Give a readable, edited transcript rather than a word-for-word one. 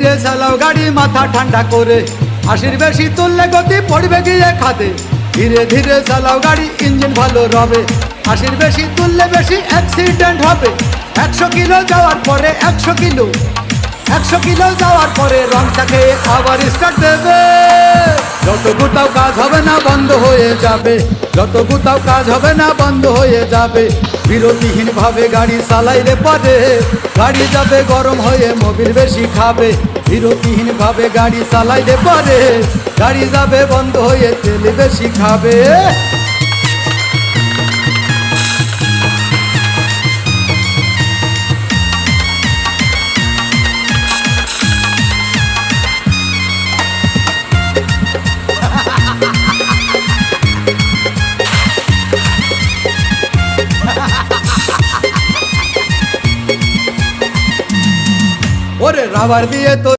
ধীরে চালাও গাড়ি মাথা ঠান্ডা করে, 80 বেশি তুললে গতি পড়বে গিয়ে খাদে। ধীরে ধীরে চালাও গাড়ি, ইঞ্জিন ভালো রবে, 80 বেশি তুললে বেশি অ্যাক্সিডেন্ট হবে। 100 কিলো যাওয়ার পরে 100 কিলো যাওয়ার পরে রংটাকে আবার স্টার্ট দেবে। যত গুতাও কাজ হবে না, বন্ধ হয়ে যাবে। যত গুতাও কাজ হবে না, বন্ধ হয়ে যাবে। বিরতিহীন ভাবে গাড়ি চালাইলে পরে গাড়ি যাবে গরম হয়ে, মোবিল বেশি খাবে। বিরতিহীন ভাবে গাড়ি চালাইলে পরে গাড়ি যাবে বন্ধ হয়ে, তেল বেশি খাবে। ওরে রাবার দিয়ে তো